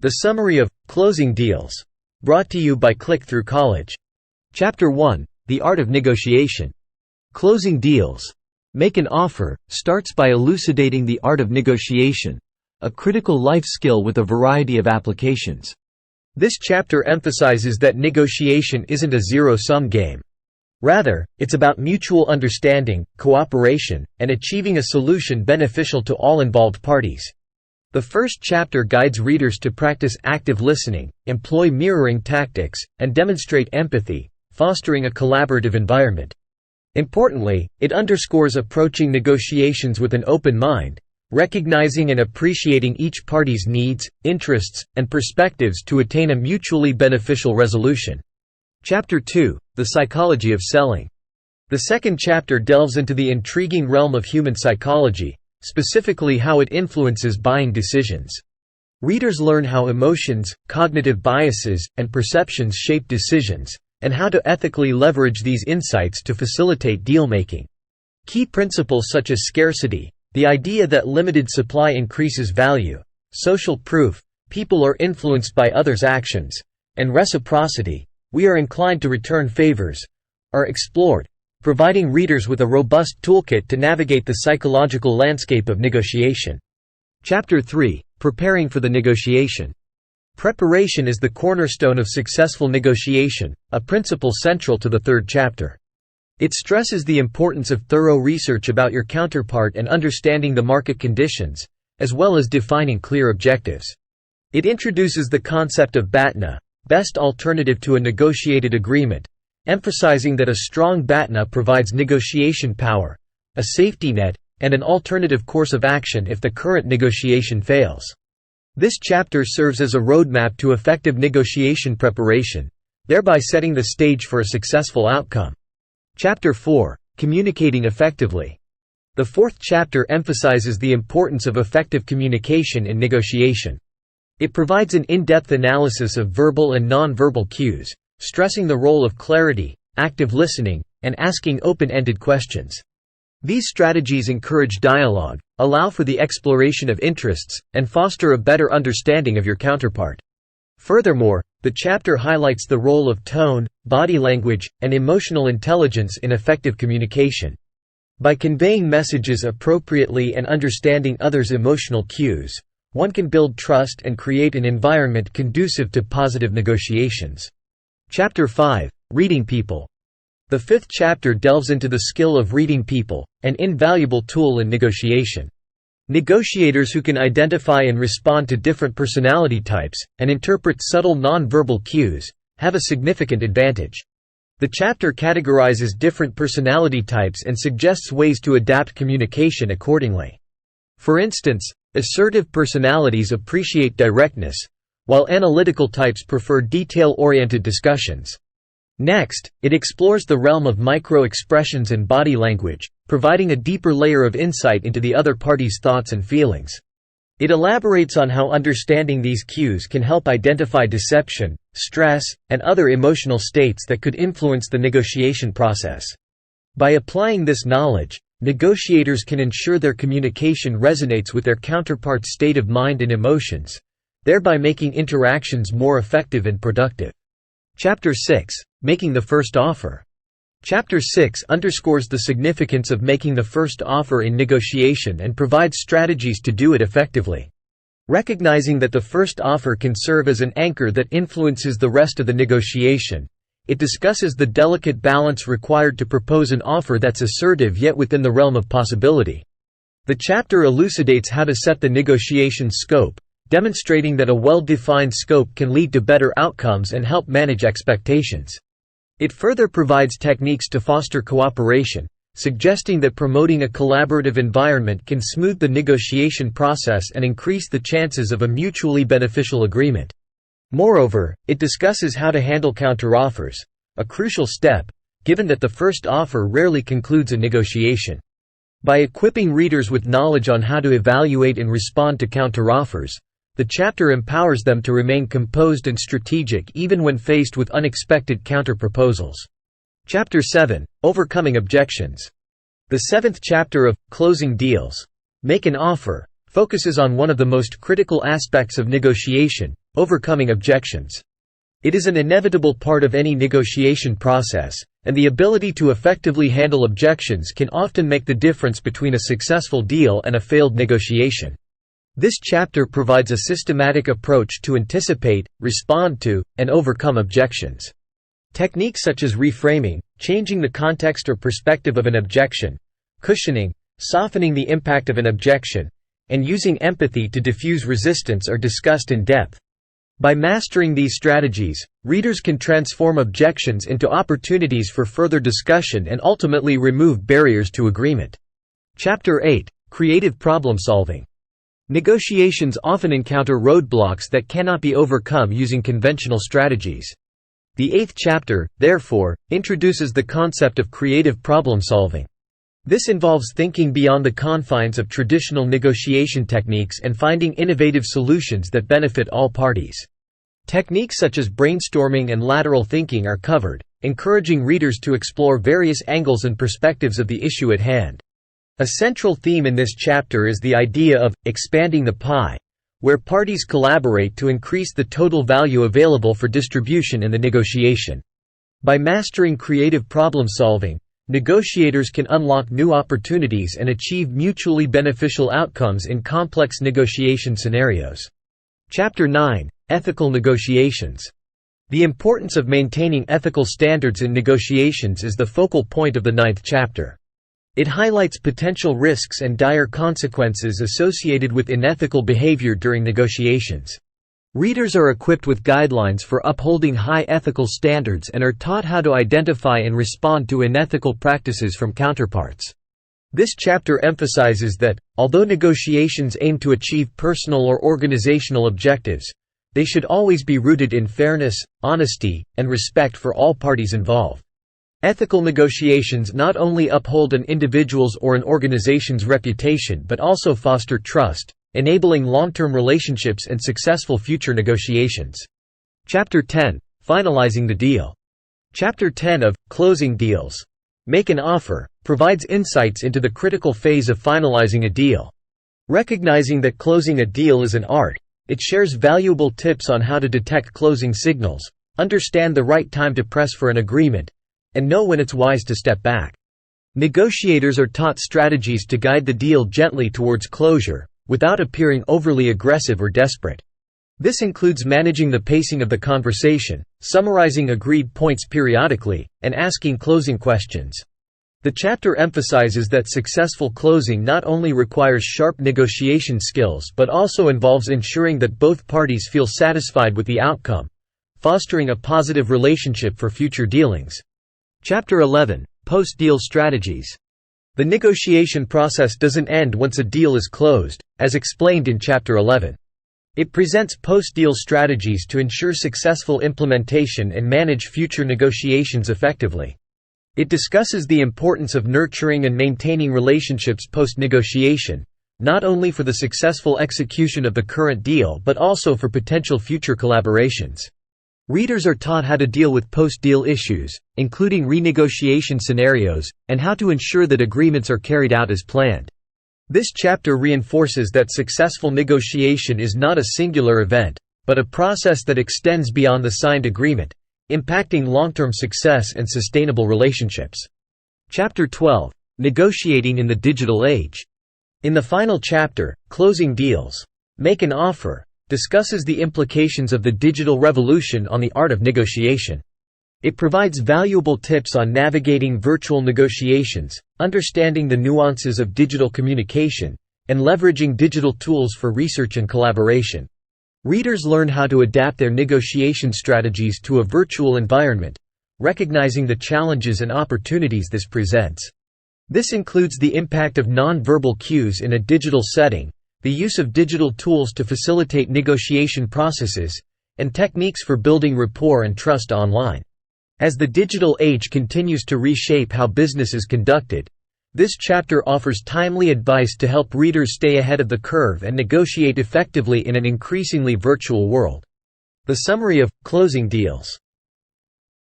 The summary of Closing Deals, brought to you by Click-Through College. Chapter 1: The Art of Negotiation. Closing Deals, Make an Offer, starts by elucidating the art of negotiation, a critical life skill with a variety of applications. This chapter emphasizes that negotiation isn't a zero-sum game. Rather, it's about mutual understanding, cooperation, and achieving a solution beneficial to all involved parties. The first chapter guides readers to practice active listening, employ mirroring tactics, and demonstrate empathy, fostering a collaborative environment. Importantly, it underscores approaching negotiations with an open mind, recognizing and appreciating each party's needs, interests, and perspectives to attain a mutually beneficial resolution. Chapter 2: The Psychology of Selling. The second chapter delves into the intriguing realm of human psychology, specifically how it influences buying decisions. Readers learn how emotions, cognitive biases, and perceptions shape decisions, and how to ethically leverage these insights to facilitate deal-making. Key principles such as scarcity, the idea that limited supply increases value, social proof, people are influenced by others' actions, and reciprocity, we are inclined to return favors, are explored, providing readers with a robust toolkit to navigate the psychological landscape of negotiation. Chapter 3: Preparing for the Negotiation. Preparation is the cornerstone of successful negotiation, a principle central to the third chapter. It stresses the importance of thorough research about your counterpart and understanding the market conditions, as well as defining clear objectives. It introduces the concept of BATNA, best alternative to a negotiated agreement, emphasizing that a strong BATNA provides negotiation power, a safety net, and an alternative course of action if the current negotiation fails. This chapter serves as a roadmap to effective negotiation preparation, thereby setting the stage for a successful outcome. Chapter 4: Communicating Effectively. The fourth chapter emphasizes the importance of effective communication in negotiation. It provides an in-depth analysis of verbal and non-verbal cues, stressing the role of clarity, active listening, and asking open-ended questions. These strategies encourage dialogue, allow for the exploration of interests, and foster a better understanding of your counterpart. Furthermore, the chapter highlights the role of tone, body language, and emotional intelligence in effective communication. By conveying messages appropriately and understanding others' emotional cues, one can build trust and create an environment conducive to positive negotiations. Chapter 5: Reading People. The fifth chapter delves into the skill of reading people, an invaluable tool in negotiation. Negotiators who can identify and respond to different personality types, and interpret subtle non-verbal cues, have a significant advantage. The chapter categorizes different personality types and suggests ways to adapt communication accordingly. For instance, assertive personalities appreciate directness, while analytical types prefer detail-oriented discussions. Next, it explores the realm of micro-expressions and body language, providing a deeper layer of insight into the other party's thoughts and feelings. It elaborates on how understanding these cues can help identify deception, stress, and other emotional states that could influence the negotiation process. By applying this knowledge, negotiators can ensure their communication resonates with their counterpart's state of mind and emotions, thereby making interactions more effective and productive. Chapter 6: Making the First Offer. Chapter 6 underscores the significance of making the first offer in negotiation and provides strategies to do it effectively. Recognizing that the first offer can serve as an anchor that influences the rest of the negotiation, it discusses the delicate balance required to propose an offer that's assertive yet within the realm of possibility. The chapter elucidates how to set the negotiation scope, demonstrating that a well-defined scope can lead to better outcomes and help manage expectations. It further provides techniques to foster cooperation, suggesting that promoting a collaborative environment can smooth the negotiation process and increase the chances of a mutually beneficial agreement. Moreover, it discusses how to handle counteroffers, a crucial step, given that the first offer rarely concludes a negotiation. By equipping readers with knowledge on how to evaluate and respond to counteroffers, the chapter empowers them to remain composed and strategic even when faced with unexpected counter-proposals. Chapter 7: Overcoming Objections. The seventh chapter of Closing Deals, Make an Offer, focuses on one of the most critical aspects of negotiation: Overcoming objections. It is an inevitable part of any negotiation process, and the ability to effectively handle objections can often make the difference between a successful deal and a failed negotiation. This chapter provides a systematic approach to anticipate, respond to, and overcome objections. Techniques such as reframing, changing the context or perspective of an objection, cushioning, softening the impact of an objection, and using empathy to diffuse resistance are discussed in depth. By mastering these strategies, readers can transform objections into opportunities for further discussion and ultimately remove barriers to agreement. Chapter 8: Creative Problem Solving. Negotiations often encounter roadblocks that cannot be overcome using conventional strategies. The 8th chapter, therefore, introduces the concept of creative problem solving. This involves thinking beyond the confines of traditional negotiation techniques and finding innovative solutions that benefit all parties. Techniques such as brainstorming and lateral thinking are covered, encouraging readers to explore various angles and perspectives of the issue at hand. A central theme in this chapter is the idea of expanding the pie, where parties collaborate to increase the total value available for distribution in the negotiation. By mastering creative problem solving, negotiators can unlock new opportunities and achieve mutually beneficial outcomes in complex negotiation scenarios. Chapter 9: Ethical Negotiations. The importance of maintaining ethical standards in negotiations is the focal point of the 9th chapter. It highlights potential risks and dire consequences associated with unethical behavior during negotiations. Readers are equipped with guidelines for upholding high ethical standards and are taught how to identify and respond to unethical practices from counterparts. This chapter emphasizes that, although negotiations aim to achieve personal or organizational objectives, they should always be rooted in fairness, honesty, and respect for all parties involved. Ethical negotiations not only uphold an individual's or an organization's reputation but also foster trust, enabling long-term relationships and successful future negotiations. Chapter 10: Finalizing the Deal. Chapter 10 of Closing Deals. Make an Offer provides insights into the critical phase of finalizing a deal. Recognizing that closing a deal is an art, it shares valuable tips on how to detect closing signals, understand the right time to press for an agreement, and know when it's wise to step back. Negotiators are taught strategies to guide the deal gently towards closure, without appearing overly aggressive or desperate. This includes managing the pacing of the conversation, summarizing agreed points periodically, and asking closing questions. The chapter emphasizes that successful closing not only requires sharp negotiation skills but also involves ensuring that both parties feel satisfied with the outcome, fostering a positive relationship for future dealings. Chapter 11: Post-Deal Strategies. The negotiation process doesn't end once a deal is closed, as explained in Chapter 11. It presents post-deal strategies to ensure successful implementation and manage future negotiations effectively. It discusses the importance of nurturing and maintaining relationships post-negotiation, not only for the successful execution of the current deal but also for potential future collaborations. Readers are taught how to deal with post-deal issues, including renegotiation scenarios, and how to ensure that agreements are carried out as planned. This chapter reinforces that successful negotiation is not a singular event, but a process that extends beyond the signed agreement, impacting long-term success and sustainable relationships. Chapter 12: Negotiating in the Digital Age. In the final chapter, Closing Deals, Make an Offer, discusses the implications of the digital revolution on the art of negotiation. It provides valuable tips on navigating virtual negotiations, understanding the nuances of digital communication, and leveraging digital tools for research and collaboration. Readers learn how to adapt their negotiation strategies to a virtual environment, recognizing the challenges and opportunities this presents. This includes the impact of non-verbal cues in a digital setting, the use of digital tools to facilitate negotiation processes, and techniques for building rapport and trust online. As the digital age continues to reshape how business is conducted, this chapter offers timely advice to help readers stay ahead of the curve and negotiate effectively in an increasingly virtual world. The summary of Closing Deals.